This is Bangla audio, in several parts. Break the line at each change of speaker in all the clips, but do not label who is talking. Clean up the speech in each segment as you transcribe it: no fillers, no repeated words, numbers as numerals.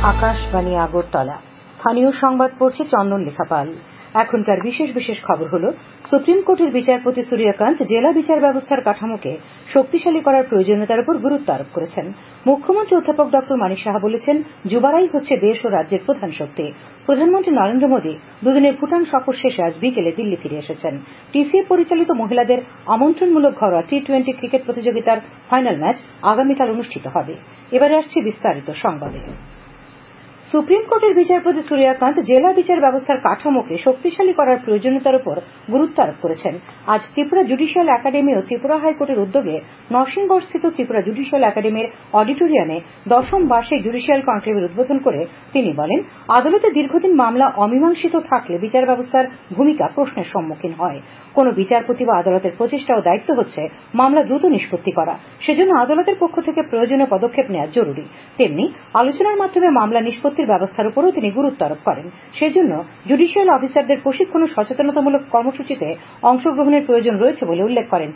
আকাশবাণী আগরতলা। স্থানীয় সংবাদ পড়ছে চন্দন লেখাপাল। এখনকার বিশেষ বিশেষ খবর হল, সুপ্রিম কোর্টের বিচারপতি সূর্যকান্ত জেলা বিচার ব্যবস্থার কাঠামোকে শক্তিশালী করার প্রয়োজনীয়তার উপর গুরুত্ব আরোপ করেছেন। মুখ্যমন্ত্রী অধ্যাপক ড মানিক সাহা বলেছেন, যুবারাই হচ্ছে দেশ ও রাজ্যের প্রধান শক্তি। প্রধানমন্ত্রী নরেন্দ্র মোদী দুদিনের ভুটান সফর শেষে আজ বিকেলে দিল্লি ফিরে এসেছেন। টিসিএ পরিচালিত মহিলাদের আমন্ত্রণমূলক ঘরোয়া টি-20 ক্রিকেট প্রতিযোগিতার ফাইনাল ম্যাচ আগামীকাল অনুষ্ঠিত হবে। এবারে আসছে বিস্তারিত সংবাদে। সুপ্রিম কোর্টের বিচারপতি সূর্যকান্ত জেলা বিচার ব্যবস্থার কাঠামোকে শক্তিশালী করার প্রয়োজনীয়তার উপর গুরুত্ব আরোপ করেছেন। আজ ত্রিপুরা জুডিশিয়াল একাডেমি ও ত্রিপুরা হাইকোর্টের উদ্যোগে নরসিংগড়স্থিত ত্রিপুরা জুডিশিয়াল একাডেমির অডিটোরিয়ামে 10ম বার্ষিক জুডিশিয়াল কনক্লেভের উদ্বোধন করে তিনি বলেন, আদালতে দীর্ঘদিন মামলা অমীমাংসিত থাকলে বিচার ব্যবস্থার ভূমিকা প্রশ্নের সম্মুখীন হয়। কোন বিচারপতি বা আদালতের প্রচেষ্টা ও দায়িত্ব হচ্ছে মামলা দ্রুত নিষ্পত্তি করা। সেজন্য আদালতের পক্ষ থেকে প্রয়োজনীয় পদক্ষেপ নেওয়া জরুরি। তেমনি আলোচনার মাধ্যমে মামলা নিষ্পত্তির ব্যবস্থার উপরও তিনি গুরুত্ব আরোপ করেন। সেজন্য জুডিশিয়াল অফিসারদের প্রশিক্ষণ ও সচেতনতামূলক কর্মসূচিতে অংশগ্রহণের প্রয়োজন রয়েছে বলে উল্লেখ করেন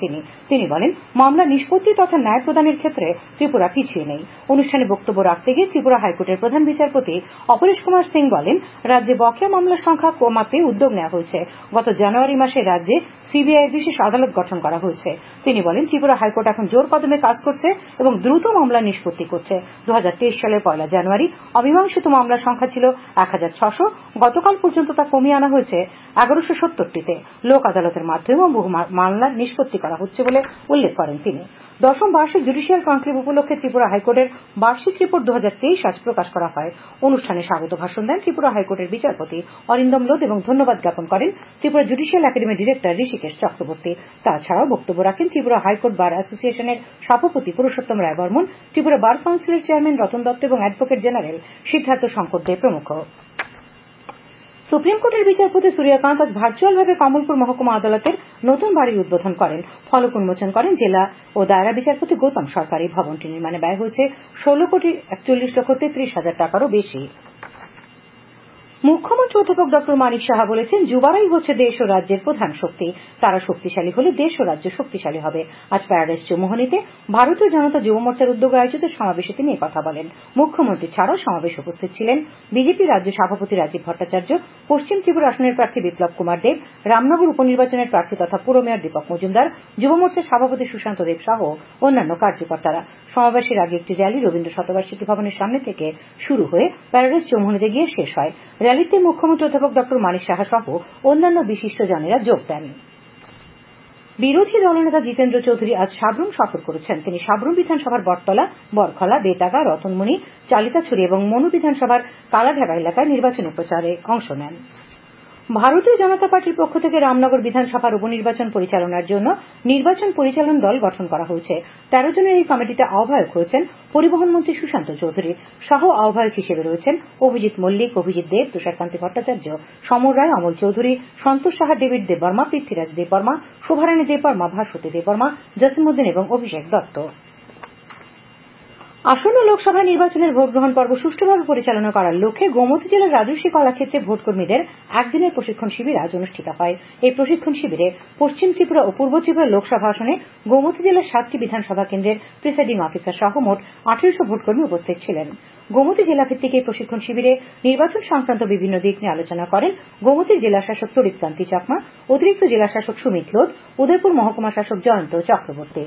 তিনি বলেন, মামলা নিষ্পত্তি তথা ন্যায় প্রদানের ক্ষেত্রে ত্রিপুরা পিছিয়ে নেই। অনুষ্ঠানে বক্তব্য রাখতে গিয়ে ত্রিপুরা হাইকোর্টের প্রধান বিচারপতি অপরেশ কুমার সিং বলেন, রাজ্যে বকেয়া মামলার সংখ্যা কমাতে উদ্যোগ নেওয়া হয়েছে। গত জানুয়ারি মাসে রাজ্যে সিবিআই বিশেষ আদালত গঠন করা হয়েছে। তিনি বলেন, ত্রিপুরা হাইকোর্ট এখন জোর কদমে কাজ করছে এবং দ্রুত মামলা নিষ্পত্তি করছে। 2023 সালের 1 জানুয়ারি অমীমাংসিত মামলার সংখ্যা ছিল 1600। গতকাল পর্যন্ত তা কমিয়ে আনা হয়েছে 1170টিতে। লোক আদালতের মাধ্যমেও বহু মামলার নিষ্পত্তি করা হচ্ছে বলে উল্লেখ করেন তিনি। 10ম বার্ষিক জুডিশিয়াল কনক্লেভ উপলক্ষে ত্রিপুরা হাইকোর্টের বার্ষিক রিপোর্ট 2023 আজ প্রকাশ করা হয়। অনুষ্ঠানে স্বাগত ভাষণ দেন ত্রিপুরা হাইকোর্টের বিচারপতি অরিন্দম লোধ এবং ধন্যবাদ জ্ঞাপন করেন ত্রিপুরা জুডিশিয়াল একাডেমির ডিরেক্টর ঋষিকেশ চক্রবর্তী। তাছাড়াও বক্তব্য রাখেন ত্রিপুরা হাইকোর্ট বার অ্যাসোসিয়েশনের সভাপতি পুরুষোত্তম রায় বর্মন, ত্রিপুরা বার কাউন্সিলের চেয়ারম্যান রতন দত্ত এবং অ্যাডভোকেট জেনারেল সিদ্ধার্থ শঙ্কর দে প্রমুখ। সুপ্রিম কোর্টের বিচারপতি সূর্যকান্ত আজ ভার্চুয়ালভাবে কমলপুর মহকুমা আদালতের নতুন বাড়ির উদ্বোধন করেন, ফলক উন্মোচন করেন। জেলা ও দায়রা বিচারপতি গৌতম সরকার। এই ভবনটি নির্মাণে ব্যয় হয়েছে 16,41,30,000 টাকারও বেশি। মুখ্যমন্ত্রী অধ্যাপক ড মানিক সাহা বলেছেন, যুবারাই হচ্ছে দেশ ও রাজ্যের প্রধান শক্তি। তারা শক্তিশালী হলে দেশ ও রাজ্য শক্তিশালী হবে। আজ প্যারাডাইস চৌমুহনীতে ভারতীয় জনতা যুব মোর্চার উদ্যোগে আয়োজিত সমাবেশে তিনি একথা বলেন। মুখ্যমন্ত্রী ছাড়াও সমাবেশে উপস্থিত ছিলেন বিজেপি রাজ্য সভাপতি রাজীব ভট্টাচার্য, পশ্চিম ত্রিপুরা আসনের প্রার্থী বিপ্লব কুমার দেব, রামনগর উপনির্বাচনের প্রার্থী তথা পুর মেয়র দীপক মজুমদার, যুব মোর্চার সভাপতি সুশান্ত দেব সহ অন্যান্য কার্যকর্তারা। সমাবেশের আগে একটি র্যালি রবীন্দ্র শতবার্ষিকী ভবনের সামনে থেকে শুরু হয়ে প্যারাডাইস চৌমুহনীতে গিয়ে শেষ হয়। র্যালিতে মুখ্যমন্ত্রী অধ্যাপক ড মানিক সাহা সহ অন্যান্য বিশিষ্টজনেরা যোগ দেন। বিরোধী দলনেতা জিতেন্দ্র চৌধুরী আজ সাব্রুম সফর করেছেন। তিনি সাব্রুম বিধানসভার বটতলা, বরখলা, বেতাগা, রতনমণি, চালিতাছড়ি এবং মনু বিধানসভার কালাঢাকা এলাকায় নির্বাচনী প্রচারে অংশ নেন। ভারতীয় জনতা পার্টির পক্ষ থেকে রামনগর বিধানসভার উপনির্বাচন পরিচালনার জন্য নির্বাচন পরিচালন দল গঠন করা হয়েছে। 13 জনের এই কমিটিতে আহ্বায়ক হয়েছেন পরিবহন মন্ত্রী সুশান্ত চৌধুরী। সহ আহ্বায়ক হিসেবে রয়েছেন অভিজিৎ মল্লিক, অভিজিৎ দেব, তুষারকান্তি ভট্টাচার্য, সমর রায়, অমল চৌধুরী, সন্তোষ সাহা, ডেভিড দেববর্মা, পৃথ্বীরাজ দেববর্মা, শোভারানী দেববর্মা, ভাস্বতী দেববর্মা, জসিমউদ্দিন এবং অভিষেক দত্ত। আসন্ন লোকসভা নির্বাচনের ভোট গ্রহণ পর্ব সুষ্ঠুভাবে পরিচালনা করার লক্ষ্যে গোমতী জেলার রাজর্ষি কলাক্ষেত্রে ভোটকর্মীদের একদিনের প্রশিক্ষণ শিবির আজ অনুষ্ঠিত হয়। এই প্রশিক্ষণ শিবিরে পশ্চিম ত্রিপুরা ও পূর্ব ত্রিপুরা লোকসভা আসনে গোমতী জেলার 7টি বিধানসভা কেন্দ্রের প্রিসাইডিং অফিসার সহ মোট 1800 ভোটকর্মী উপস্থিত ছিলেন। গোমতী জেলা ভিত্তিক এই প্রশিক্ষণ শিবিরে নির্বাচন সংক্রান্ত বিভিন্ন দিক নিয়ে আলোচনা করেন গোমতীর জেলা শাসক তরিতকান্তি চাকমা, অতিরিক্ত জেলা শাসক সুমিত লোধ, উদয়পুর মহকুমা শাসক জয়ন্ত চক্রবর্তী।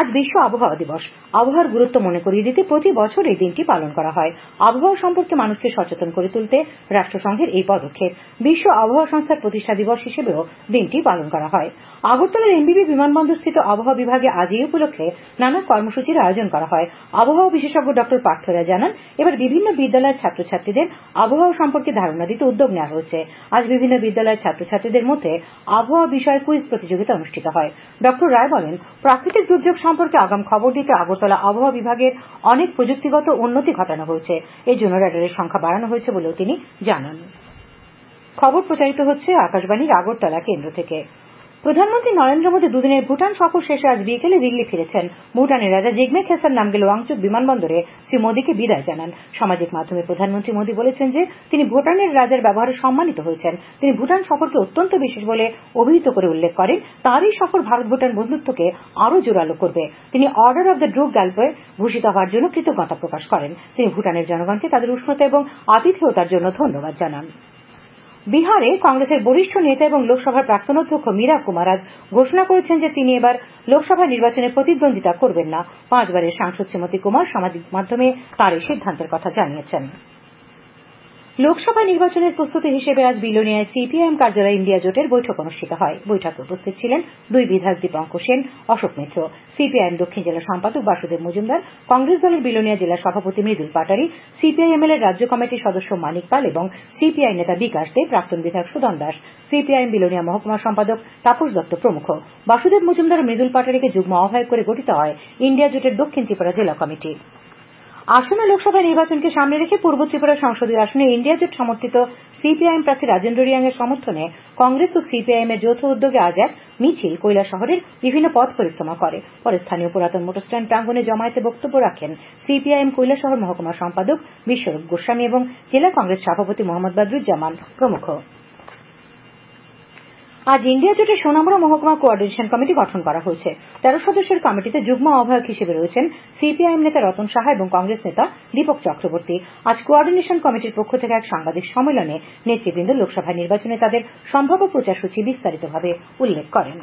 আজ বিশ্ব আবহাওয়া দিবস। আবহাওয়ার গুরুত্ব মনে করিয়ে দিতে প্রতি বছর এই দিনটি পালন করা হয়। আবহাওয়া সম্পর্কে মানুষকে সচেতন করে তুলতে রাষ্ট্রসংঘের এই পদক্ষেপ। বিশ্ব আবহাওয়া সংস্থার প্রতিষ্ঠা দিবস হিসেবেও দিনটি পালন করা হয়। আগরতলার এমবিবি বিমানবন্দরস্থিত আবহাওয়া বিভাগে আজ এই উপলক্ষে নানা কর্মসূচির আয়োজন করা হয়। আবহাওয়া বিশেষজ্ঞ ড পার্থ রায় জানান, এবার বিভিন্ন বিদ্যালয়ের ছাত্রছাত্রীদের আবহাওয়া সম্পর্কে ধারণা দিতে উদ্যোগ নেওয়া হয়েছে। আজ বিভিন্ন বিদ্যালয়ের ছাত্রছাত্রীদের মধ্যে আবহাওয়া বিষয়ে কুইজ প্রতিযোগিতা অনুষ্ঠিত হয়। ড রায় বলেন, প্রাকৃতিক দুর্যোগ সম্পর্কে আগাম খবর দিতে আগরতলা আবহাওয়া বিভাগের অনেক প্রযুক্তিগত উন্নতি ঘটানো হয়েছে। এর জন্য রেডারের সংখ্যা বাড়ানো হয়েছে বলেও তিনি জানান। খবর প্রচারিত হচ্ছে আকাশবাণীর আগরতলা কেন্দ্র থেকে। প্রধানমন্ত্রী নরেন্দ্র মোদী দুদিনের ভুটান সফর শেষে আজ বিকেলে দিল্লি ফিরেছেন। ভুটানের রাজা জিগমে খেসর নামগেল ওয়াংচুক বিমানবন্দরে শ্রী মোদীকে বিদায় জানান। সামাজিক মাধ্যমে প্রধানমন্ত্রী মোদী বলেছেন যে তিনি ভুটানের রাজার ব্যবহারে সম্মানিত হয়েছেন। তিনি ভুটান সফরকে অত্যন্ত বিশেষ বলে অভিহিত করে উল্লেখ করেন তার এই সফর ভারত ভুটান বন্ধুত্বকে আরও জোরালো করবে। তিনি অর্ডার অব দ্য ড্রুক গ্যালপে ভূষিত হওয়ার জন্য কৃতজ্ঞতা প্রকাশ করেন। তিনি ভুটানের জনগণকে তাদের উষ্ণতা এবং আতিথেয়তার জন্য ধন্যবাদ জানান। বিহারে কংগ্রেসের বরিষ্ঠ নেতা এবং লোকসভার প্রাক্তন অধ্যক্ষ মীরা কুমার আজ ঘোষণা করেছেন যে তিনি এবার লোকসভা নির্বাচনে প্রতিদ্বন্দ্বিতা করবেন না। 5 বারের সাংসদ শ্রীমতী কুমার সামাজিক মাধ্যমে তার এই সিদ্ধান্তের কথা জানিয়েছেন। লোকসভা নির্বাচনের প্রস্তুতি হিসেবে আজ বিলোনিয়ায় সিপিআইএম কার্যালয়ে ইন্ডিয়া জোটের বৈঠক অনুষ্ঠিত হয়। বৈঠকে উপস্থিত ছিলেন 2 বিধায়ক দীপঙ্কর সেন, অশোক মিত্র, সিপিআইএম দক্ষিণ জেলা সম্পাদক বাসুদেব মজুমদার, কংগ্রেস দলের বিলোনিয়া জেলা সভাপতি মৃদুল পাটারি, সিপিআইএমএল এর রাজ্য কমিটির সদস্য মানিক পাল এবং সিপিআই নেতা বিকাশ দে, প্রাক্তন বিধায়ক সুদান দাস, সিপিআইএম বিলোনিয়া মহকুমা সম্পাদক তাপস দত্ত প্রমুখ। বাসুদেব মজুমদার ও মৃদুল পাটারিকে যুগ্ম আহ্বায়ক করে গঠিত হয় ইন্ডিয়া জোটের দক্ষিণ ত্রিপুরা জেলা কমিটি। আসন্ন লোকসভা নির্বাচনকে সামনে রেখে পূর্ব ত্রিপুরা সংসদীয় আসনে ইন্ডিয়া জোট সমর্থিত সিপিআইএম প্রার্থী রাজেন্দ্র রিয়াং এর সমর্থনে কংগ্রেস ও সিপিআইএম এর যৌথ উদ্যোগে আজ এক মিছিল কৈলাসহরের বিভিন্ন পথ পরিক্রমা করে। পরে স্থানীয় পুরাতন মোটর স্ট্যান্ড প্রাঙ্গণে জমায়েতে বক্তব্য রাখেন সিপিআইএম কৈলাসহর মহকুমা সম্পাদক বিশ্বরূপ গোস্বামী এবং জেলা কংগ্রেস সভাপতি মোহাম্মদ বদরুজ্জামান প্রমুখ। আজ ইন্ডিয়া জোটের সোনামুড়া মহকুমা কোঅর্ডিনেশন কমিটি গঠন করা হয়েছে। 13 সদস্যের কমিটিতে যুগ্ম আহ্বায়ক হিসেবে রয়েছেন সিপিআইএম নেতা রতন সাহা এবং কংগ্রেস নেতা দীপক চক্রবর্তী। আজ কোঅর্ডিনেশন কমিটির পক্ষ থেকে এক সাংবাদিক সম্মেলনে নেতৃবৃন্দ লোকসভা নির্বাচনে তাদের সম্ভাব্য প্রচারসূচি বিস্তারিতভাবে উল্লেখ করেন।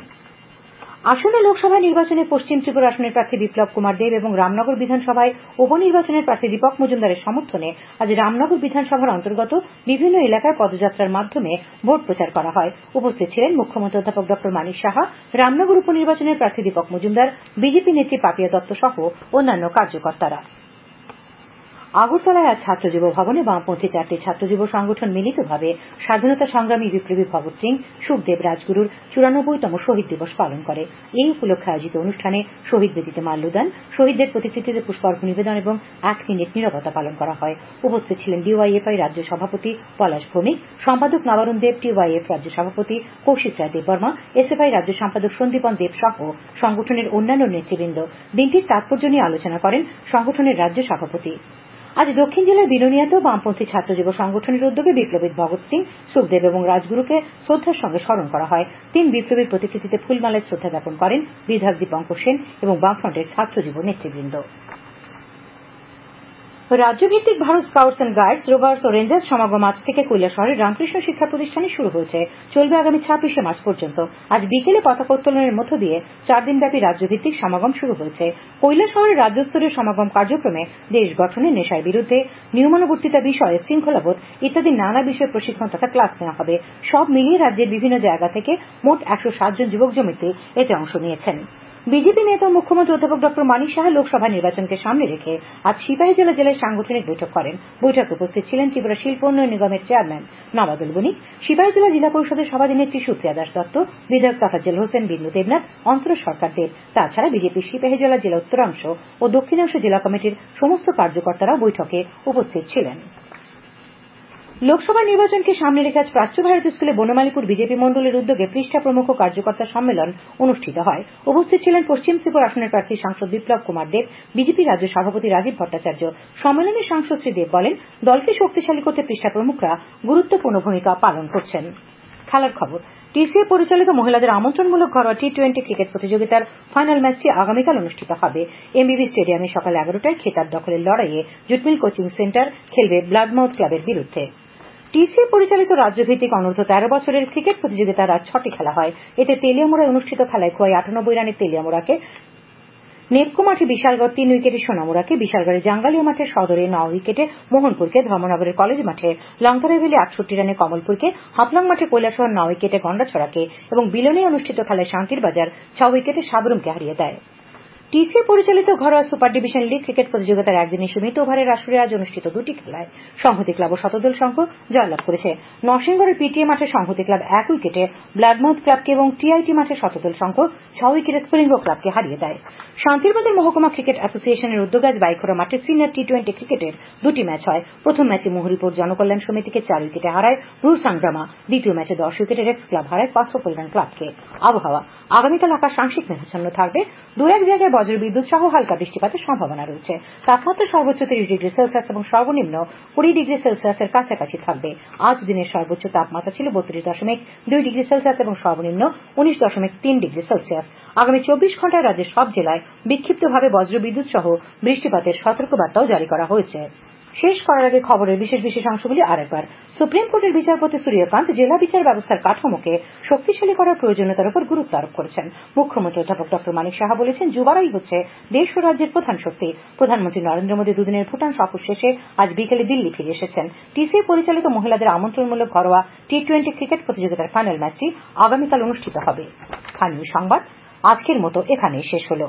আসন্ন লোকসভা নির্বাচনে পশ্চিম ত্রিপুরা আসনের প্রার্থী বিপ্লব কুমার দেব এবং রামনগর বিধানসভায় উপনির্বাচনের প্রার্থী দীপক মজুমদারের সমর্থনে আজ রামনগর বিধানসভার অন্তর্গত বিভিন্ন এলাকায় পদযাত্রার মাধ্যমে ভোট প্রচার করা হয়। উপস্থিত ছিলেন মুখ্যমন্ত্রী অধ্যাপক ড মানিক সাহা, রামনগর উপনির্বাচনের প্রার্থী দীপক মজুমদার, বিজেপি নেত্রী পাপিয়া দত্ত সহ অন্যান্য কার্যকর্তারা। আগরতলায় আজ ছাত্র যুব ভবনে বামপন্থী 4টি ছাত্র যুব সংগঠন মিলিতভাবে স্বাধীনতা সংগ্রামী বিপ্লবী ভগৎ সিং, সুখদেব রাজগুরুর 94তম শহীদ দিবস পালন করে। এই উপলক্ষে আয়োজিত অনুষ্ঠানে শহীদ বেদিতে মাল্যদান, শহীদদের প্রতিকৃতিতে পুষ্পার্ঘ্য নিবেদন এবং 1 মিনিট নীরবতা পালন করা হয়। উপস্থিত ছিলেন ডিওয়াইএফআই রাজ্য সভাপতি পলাশ ভৌমিক, সম্পাদক নবারুণ দেব, টিওয়াইএফ রাজ্য সভাপতি কৌশিক রায় দেববর্মা, এসএফআই রাজ্য সম্পাদক সন্দীপন দেব সহ সংগঠনের অন্যান্য নেতৃবৃন্দ। দিনটির তাৎপর্য নিয়ে আলোচনা করেন সংগঠনের রাজ্য সভাপতি। আজ দক্ষিণ জেলার বিলোনিয়াতেও বামপন্থী ছাত্র যুব সংগঠনের উদ্যোগে বিপ্লবী ভগৎ সিং, সুখদেব এবং রাজগুরুকে শ্রদ্ধার সঙ্গে স্মরণ করা হয়। 3 বিপ্লবীর প্রতিকৃতিতে ফুলমালায় শ্রদ্ধা জ্ঞাপন করেন বিধায়ক দীপঙ্কর সেন এবং বামফ্রন্টের ছাত্র যুব নেতৃবৃন্দ। রাজ্যভিত্তিক Bharat scouts and guides, rovers ও রেঞ্জার্স সমাগম আজ থেকে কৈলাসহরের রামকৃষ্ণ শিক্ষা প্রতিষ্ঠানে শুরু হয়েছে, চলবে আগামী 26শে মার্চ পর্যন্ত। আজ বিকেলে পতাকা উত্তোলনের মধ্য দিয়ে 4 দিনব্যাপী রাজ্যভিত্তিক সমাগম শুরু হয়েছে। কৈলাসহরের রাজ্যস্তরীয় সমাগম কার্যক্রমে দেশ গঠনে, নেশার বিরুদ্ধে, নিয়মানুবর্তিতা বিষয়ে, শৃঙ্খলাবোধ ইত্যাদি নানা বিষয়ে প্রশিক্ষণ তথা ক্লাস নেওয়া হবে। সব মিলিয়ে রাজ্যের বিভিন্ন জায়গা থেকে মোট 160 জন যুবক যুবতী এতে অংশ নিয়েছেন। বিজেপি নেতা ও মুখ্যমন্ত্রী অধ্যাপক ড মানিক সাহা লোকসভা নির্বাচনকে সামনে রেখে আজ সিপাহীজলা জেলায় সাংগঠনিক বৈঠক করেন। বৈঠকে উপস্থিত ছিলেন ত্রিপুরা শিল্প উন্নয়ন নিগমের চেয়ারম্যান নবাদুল বণিক, সিপাহীজলা জিলা পরিষদের সভাধিনেত্রী সুপ্রিয়া দাস দত্ত, বিধায়ক তাফাজ্জল হোসেন, বিন্দু দেবনাথ, অন্তরা সরকার দেব। তাছাড়া বিজেপির সিপাহীজলা জেলা উত্তরাংশ ও দক্ষিণাংশ জেলা কমিটির সমস্ত কার্যকর্তারাও বৈঠকে উপস্থিত ছিলেন। লোকসভা নির্বাচনকে সামনে রেখে আজ প্রাচ্য ভারত স্কুলে বনমালীপুর বিজেপি মন্ডলের উদ্যোগে পৃষ্ঠা প্রমুখ কার্যকর্তা সম্মেলন অনুষ্ঠিত হয়। উপস্থিত ছিলেন পশ্চিম ত্রিপুরা আসনের প্রার্থী সাংসদ বিপ্লব কুমার দেব, বিজেপি রাজ্য সভাপতি রাজীব ভট্টাচার্য। সম্মেলনে সাংসদ শ্রী দেব বলেন, দলকে শক্তিশালী করতে পৃষ্ঠা প্রমুখরা গুরুত্বপূর্ণ ভূমিকা পালন করছেন। খেলার খবর। টিসিএ পরিচালিত মহিলাদের আমন্ত্রণমূলক ঘরোয়া টি-20 ক্রিকেট প্রতিযোগিতার ফাইনাল ম্যাচটি আগামীকাল অনুষ্ঠিত হবে। এমবিবি স্টেডিয়ামে সকাল 11টায় খেতাব দখলের লড়াইয়ে জুটমিল কোচিং সেন্টার খেলবে ব্লাডমাউথ ক্লাবের বিরুদ্ধে। টিসিএ পরিচালিত রাজ্যভিত্তিক অনূর্ধ্ব 13 বছরের ক্রিকেট প্রতিযোগিতার আজ 6টি খেলা হয়। এতে তেলিয়ামুড়ায় অনুষ্ঠিত খেলায় খোয়াই 98 রানে তেলিয়ামুড়াকে, নেপকো মাঠে বিশালগড় 3 উইকেটে সোনামুড়াকে, বিশালগড়ের জাঙ্গালিয়া মাঠে সদরে 9 উইকেটে মোহনপুরকে, ধর্মনগরের কলেজ মাঠে লংতরাই ভ্যালি 68 রানে কমলপুরকে, হাফলং মাঠে কৈলাসহর 9 উইকেটে গন্ডাছড়াকে এবং বিলোনিয়ায় অনুষ্ঠিত খেলায় শান্তির বাজার 6 উইকেটে সাবরুমকে হারিয়ে দেয়। টিসি পরিচালিত ঘরোয়া সুপার ডিভিশন লিগ ক্রিকেট প্রতিযোগিতার একদিনের সীমিত ওভারের আসরে আজ অনুষ্ঠিত দুটি খেলায় সংহতি ক্লাব ও শতদল সংঘ জয়লাভ করেছে। নরসিংগড়ের পিটিএ মাঠে সংহতি ক্লাব 1 উইকেটে ব্লাডমাউথ ক্লাবকে এবং টিআইটি মাঠে শতদল সংঘ 6 উইকেটে স্প্রিংবক ক্লাবকে হারিয়ে দেয়। শান্তিরবাজার মহকুমা ক্রিকেট অ্যাসোসিয়েশনের উদ্যোগে আজ বাইখোড়া মাঠে সিনিয়র টি20 ক্রিকেটের দুটি ম্যাচ হয়। প্রথম ম্যাচে মুহুরীপুর জনকল্যাণ সমিতিকে 4 উইকেটে হারায় রুলসাংগ্রামা। দ্বিতীয় ম্যাচে 10 উইকেটে রেক্স ক্লাব হারায় পাঁচপল্টন ক্লাবকে। আবহাওয়া, আগামীকাল আকাশ আংশিক মেঘাচ্ছন্ন থাকবে। দু এক জায়গায় বজ্রবিদ্যুৎ সহ হালকা বৃষ্টিপাতের সম্ভাবনা রয়েছে। তাপমাত্রা সর্বোচ্চ 30 ডিগ্রি সেলসিয়াস এবং সর্বনিম্ন 20 ডিগ্রি সেলসিয়াসের কাছাকাছি থাকবে। আজ দিনের সর্বোচ্চ তাপমাত্রা ছিল 32.2 ডিগ্রি সেলসিয়াস এবং সর্বনিম্ন 19.3 ডিগ্রি সেলসিয়াস। আগামী 24 ঘন্টায় রাজ্যের সব জেলায় বিক্ষিপ্তভাবে বজ্রবিদ্যুৎ সহ বৃষ্টিপাতের সতর্কবার্তাও জারি করা হয়েছে। শেষ করার আগে খবরের বিশেষ অংশগুলি আরেকবার। সুপ্রিম কোর্টের বিচারপতি সূর্যকান্ত জেলা বিচার ব্যবস্থার কাঠামোকে শক্তিশালী করার প্রয়োজনীয়তার উপর গুরুত্ব আরোপ করেছেন। মুখ্যমন্ত্রী অধ্যাপক ডক্টর মানিক সাহা বলেছেন, যুবারাই হচ্ছে দেশ ও রাজ্যের প্রধান শক্তি। প্রধানমন্ত্রী নরেন্দ্র মোদী দুদিনের ভুটান সফর শেষে আজ বিকেলে দিল্লি ফিরে এসেছেন। টিসি পরিচালিত মহিলাদের আমন্ত্রণমূলক ঘরোয়া টি20 ক্রিকেট প্রতিযোগিতার ফাইনাল ম্যাচটি আগামীকাল অনুষ্ঠিত হবে। স্থানীয় সংবাদ আজকের মতো এখানেই শেষ হলো।